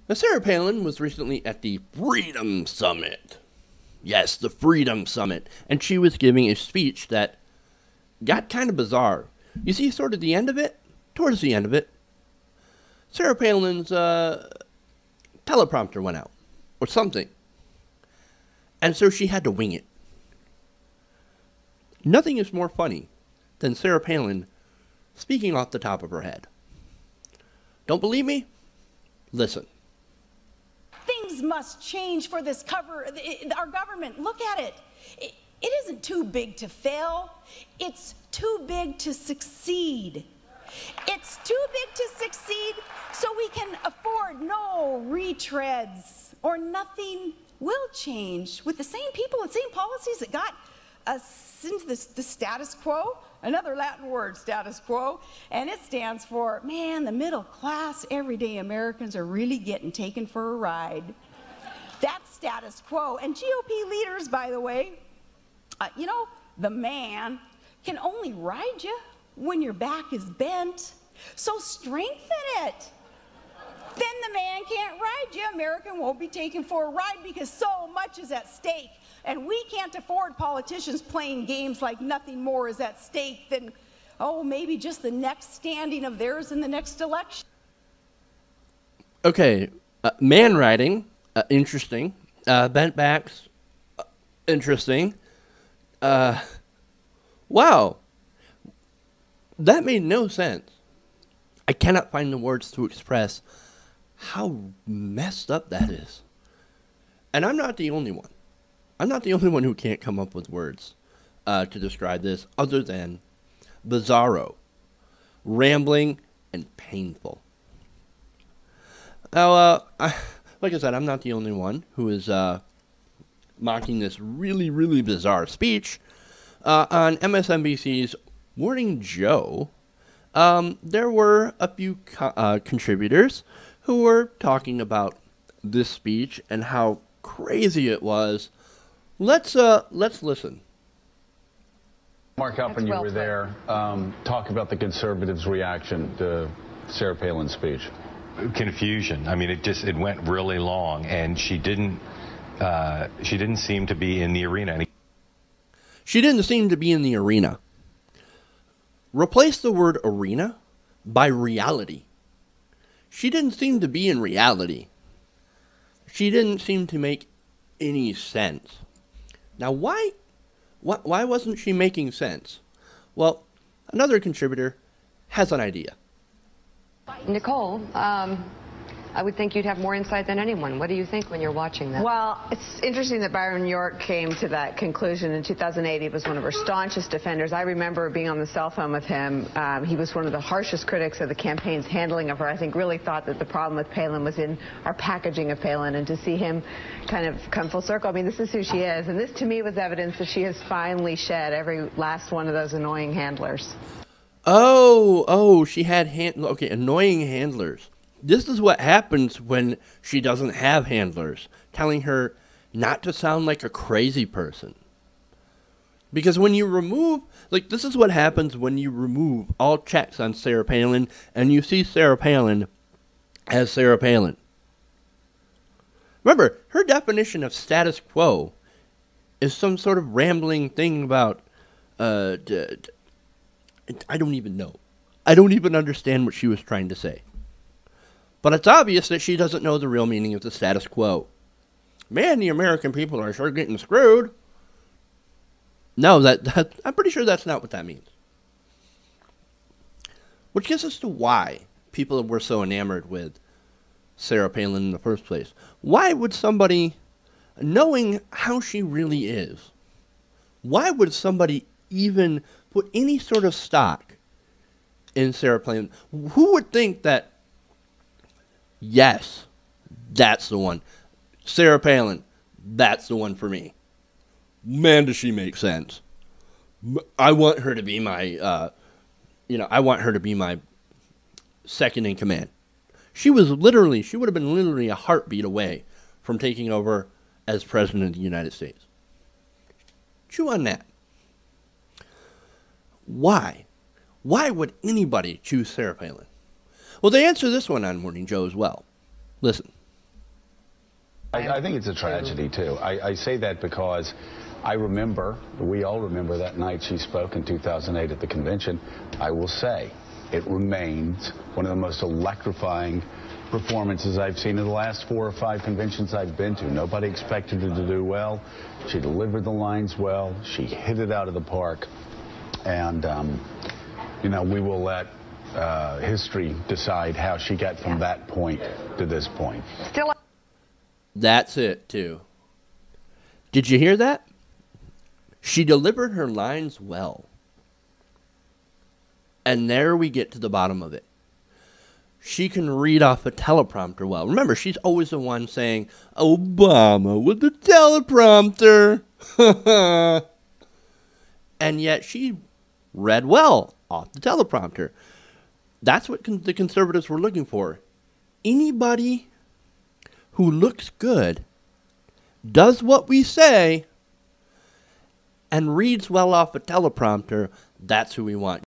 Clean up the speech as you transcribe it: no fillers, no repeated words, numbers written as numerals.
Now, Sarah Palin was recently at the Freedom Summit. Yes, the Freedom Summit. And she was giving a speech that got kind of bizarre. You see, sort of the end of it, towards the end of it, Sarah Palin's teleprompter went out, or something. And so she had to wing it. Nothing is more funny than Sarah Palin speaking off the top of her head. Don't believe me? Listen. Things must change for this our government. Look at it. It isn't too big to fail. It's too big to succeed. It's too big to succeed so we can afford no retreads, or nothing will change with the same people and same policies that got us into the status quo. Another Latin word, status quo, and it stands for, man, the middle class, everyday Americans are really getting taken for a ride. That's status quo. And GOP leaders, by the way, you know, the man can only ride you when your back is bent. So strengthen it. Then the man can't ride you. American won't be taken for a ride because so much is at stake. And we can't afford politicians playing games like nothing more is at stake than, oh, maybe just the next standing of theirs in the next election. Okay, man riding, interesting. Bent backs, interesting. Wow. That made no sense. I cannot find the words to express how messed up that is. And I'm not the only one. I'm not the only one who can't come up with words to describe this other than bizarro, rambling, and painful. Now, like I said, I'm not the only one who is mocking this really, really bizarre speech. On MSNBC's Morning Joe, there were a few contributors who were talking about this speech and how crazy it was. Let's listen. Mark Halpern, you were there. Talk about the conservatives' reaction to Sarah Palin's speech. Confusion. I mean, it went really long, and she didn't seem to be in the arena. She didn't seem to be in the arena. Replace the word arena by reality. She didn't seem to be in reality. She didn't seem to make any sense. Now, why wasn't she making sense? Well, another contributor has an idea. Nicole, I would think you'd have more insight than anyone. What do you think when you're watching that? Well, it's interesting that Byron York came to that conclusion in 2008. He was one of her staunchest defenders. I remember being on the cell phone with him. He was one of the harshest critics of the campaign's handling of her. I think really thought that the problem with Palin was in our packaging of Palin, and to see him kind of come full circle. I mean, this is who she is, and this to me was evidence that she has finally shed every last one of those annoying handlers. Oh, she had annoying handlers. This is what happens when she doesn't have handlers, telling her not to sound like a crazy person. Because when you remove, this is what happens when you remove all checks on Sarah Palin and you see Sarah Palin as Sarah Palin. Remember, her definition of status quo is some sort of rambling thing about, I don't even know. I don't even understand what she was trying to say. But it's obvious that she doesn't know the real meaning of the status quo. Man, the American people are sure getting screwed. No, I'm pretty sure that's not what that means. Which gets us to why people were so enamored with Sarah Palin in the first place. Why would somebody, knowing how she really is, why would somebody even put any sort of stock in Sarah Palin? Who would think that, yes, that's the one. Sarah Palin, that's the one for me. Man, does she make sense. I want her to be my, I want her to be my second in command. She would have been literally a heartbeat away from taking over as president of the United States. Chew on that. Why? Why would anybody choose Sarah Palin? Well, they answer this one on Morning Joe as well. Listen. I think it's a tragedy, too. I say that because I remember, we all remember that night she spoke in 2008 at the convention. I will say, it remains one of the most electrifying performances I've seen in the last 4 or 5 conventions I've been to. Nobody expected her to do well. She delivered the lines well. She hit it out of the park. And, you know, we will let history decide how she got from that point to this point. That's it, too. Did you hear that? She delivered her lines well. And there we get to the bottom of it. She can read off a teleprompter well. Remember, she's always the one saying, Obama with the teleprompter. And yet she read well off the teleprompter. That's what the conservatives were looking for. Anybody who looks good, does what we say, and reads well off a teleprompter, that's who we want.